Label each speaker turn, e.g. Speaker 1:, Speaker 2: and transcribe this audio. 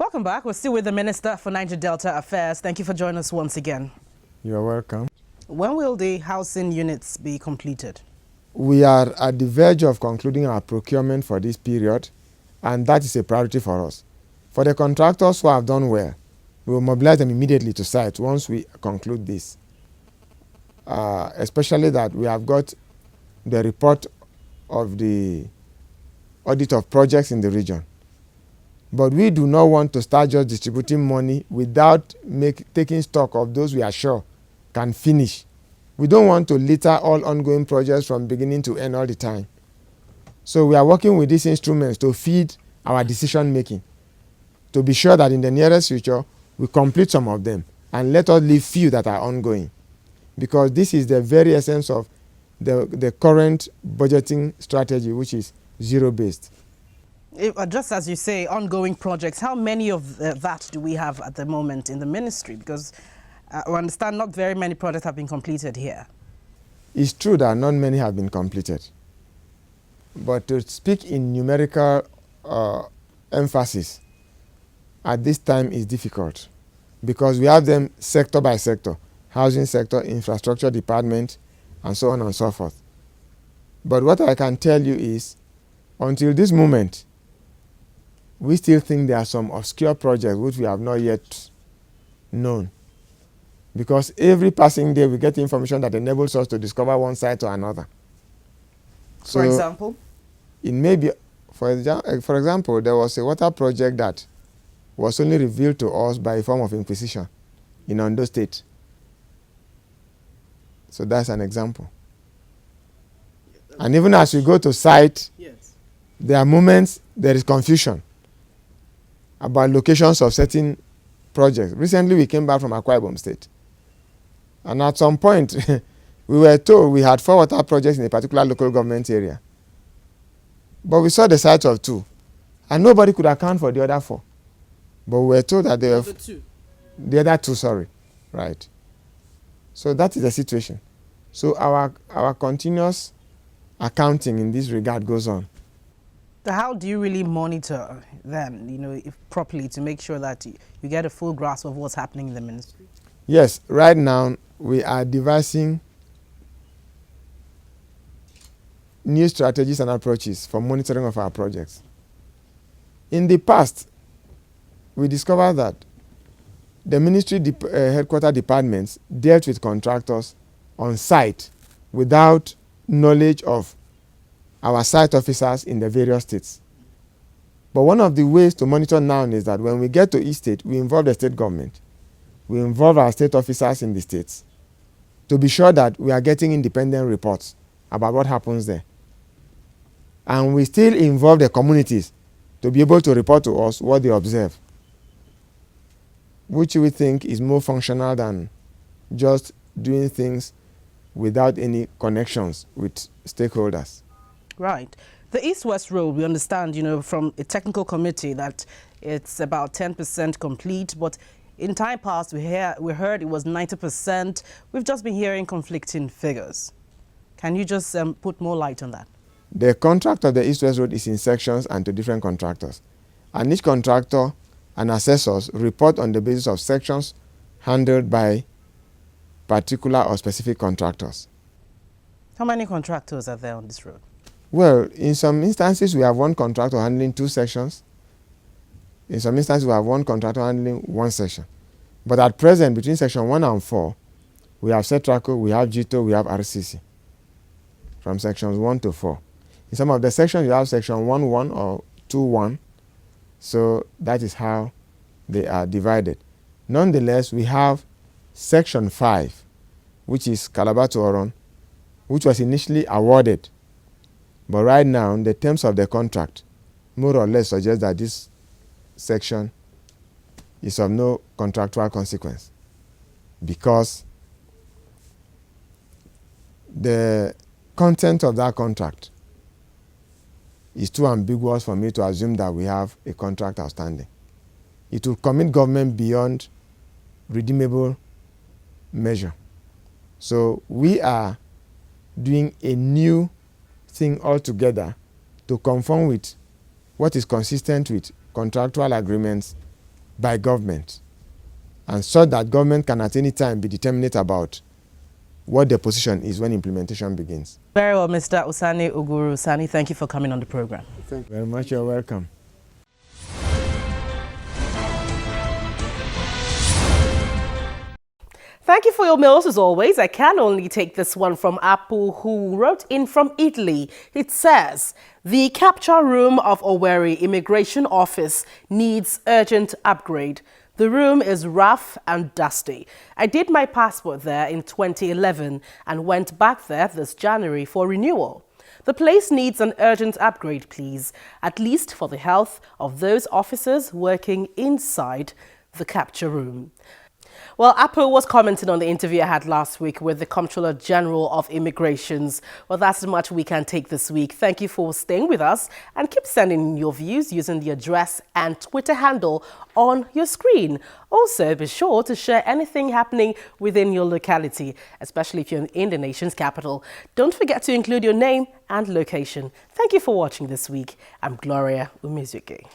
Speaker 1: Welcome back. We're still with the Minister for Niger Delta Affairs. Thank you for joining us once again.
Speaker 2: You're welcome.
Speaker 1: When will the housing units be completed?
Speaker 2: We are at the verge of concluding our procurement for this period, and that is a priority for us. For the contractors who have done well, we will mobilize them immediately to site once we conclude this. Especially that we have got the report of the audit of projects in the region. But we do not want to start just distributing money without taking stock of those we are sure can finish. We don't want to litter all ongoing projects from beginning to end all the time. So we are working with these instruments to feed our decision making, to be sure that in the nearest future we complete some of them and let us leave few that are ongoing. Because this is the very essence of the current budgeting strategy, which is zero-based.
Speaker 1: Just as you say, ongoing projects, how many of that do we have at the moment in the ministry? Because I understand not very many projects have been completed here.
Speaker 2: It's true that not many have been completed. But to speak in numerical emphasis at this time is difficult because we have them sector by sector, housing sector, infrastructure department, and so on and so forth. But what I can tell you is, until this moment, we still think there are some obscure projects which we have not yet known. Because every passing day we get information that enables us to discover one site or another.
Speaker 1: For example?
Speaker 2: It may be, for example, there was a water project that was only revealed to us by a form of inquisition in Ondo State. So that's an example. And even as we go to site, yes, there are moments there is confusion about locations of certain projects. Recently, we came back from Akwa Ibom State. And at some point, we were told we had 4 water projects in a particular local government area. But we saw the sites of 2. And nobody could account for the other 4. But we were told that there were the other 2, sorry. Right. So that is the situation. So our continuous accounting in this regard goes on.
Speaker 1: How do you really monitor then, properly to make sure that you get a full grasp of what's happening in the ministry?
Speaker 2: Yes, right now we are devising new strategies and approaches for monitoring of our projects. In the past, we discovered that the ministry headquarter departments dealt with contractors on site without knowledge of our site officers in the various states. But one of the ways to monitor now is that when we get to each state, we involve the state government. We involve our state officers in the states to be sure that we are getting independent reports about what happens there. And we still involve the communities to be able to report to us what they observe, which we think is more functional than just doing things without any connections with stakeholders. Right.
Speaker 1: The East-West Road, we understand, from a technical committee that it's about 10% complete, but in time past, we heard it was 90%. We've just been hearing conflicting figures. Can you just put more light on that?
Speaker 2: The contract of the East-West Road is in sections and to different contractors. And each contractor and assessors report on the basis of sections handled by particular or specific contractors.
Speaker 1: How many contractors are there on this road?
Speaker 2: Well, in some instances, we have one contractor handling 2 sections. In some instances, we have one contractor handling 1 section. But at present, between section 1 and 4, we have Setraco, we have GITO, we have RCC. From sections 1 to 4. In some of the sections, you have section 1-1 or 2-1. So that is how they are divided. Nonetheless, we have section 5, which is Calabar to Oron, which was initially awarded. But right now, the terms of the contract more or less suggest that this section is of no contractual consequence because the content of that contract is too ambiguous for me to assume that we have a contract outstanding. It will commit government beyond redeemable measure. So we are doing a new thing altogether to conform with what is consistent with contractual agreements by government, and so that government can at any time be determinate about what their position is when implementation begins.
Speaker 1: Very well, Mr. Usani Uguru Usani, thank you for coming on the program.
Speaker 2: Thank you very much. You're welcome.
Speaker 1: Thank you for your mails as always. I can only take this one from Apple, who wrote in from Italy. It says, the capture room of Owerri Immigration Office needs urgent upgrade. The room is rough and dusty. I did my passport there in 2011 and went back there this January for renewal. The place needs an urgent upgrade, please, at least for the health of those officers working inside the capture room. Well, Apple was commenting on the interview I had last week with the Comptroller General of Immigrations. Well, that's as much we can take this week. Thank you for staying with us and keep sending in your views using the address and Twitter handle on your screen. Also, be sure to share anything happening within your locality, especially if you're in the nation's capital. Don't forget to include your name and location. Thank you for watching this week. I'm Gloria Umezuke.